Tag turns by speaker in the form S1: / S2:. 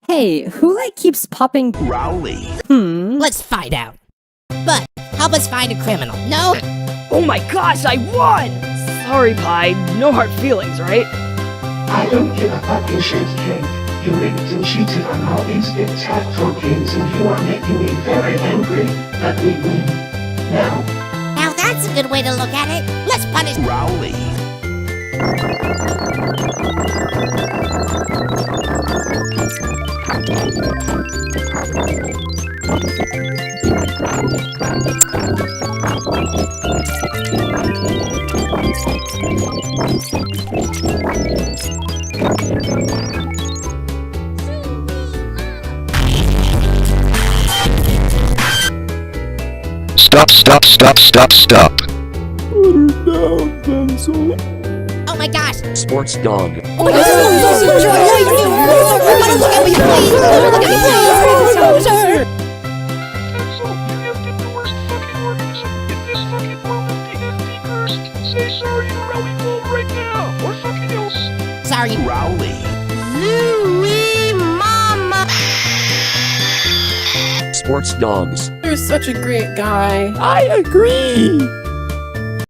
S1: Hey, who keeps popping?
S2: Rowley.
S3: Let's find out. But help us find a criminal. No?
S4: Oh my gosh, I won! Sorry, Pie. No hard feelings, right?
S5: I don't give a fucking shit, kid. You rigged and cheated on all these big tactful games and you are making me very angry that we win.
S3: Now that's a good way to look at it. Let's punish
S2: Rowley.
S6: Stop.
S3: Oh my gosh!
S6: Sports dog.
S3: Oh my gosh! Look at me, please!
S2: Say sorry to Rowley Bull right now, or something else.
S3: Sorry.
S2: Rowley.
S3: Louie Mama!
S6: Sports dogs.
S7: You're such a great guy.
S8: I agree!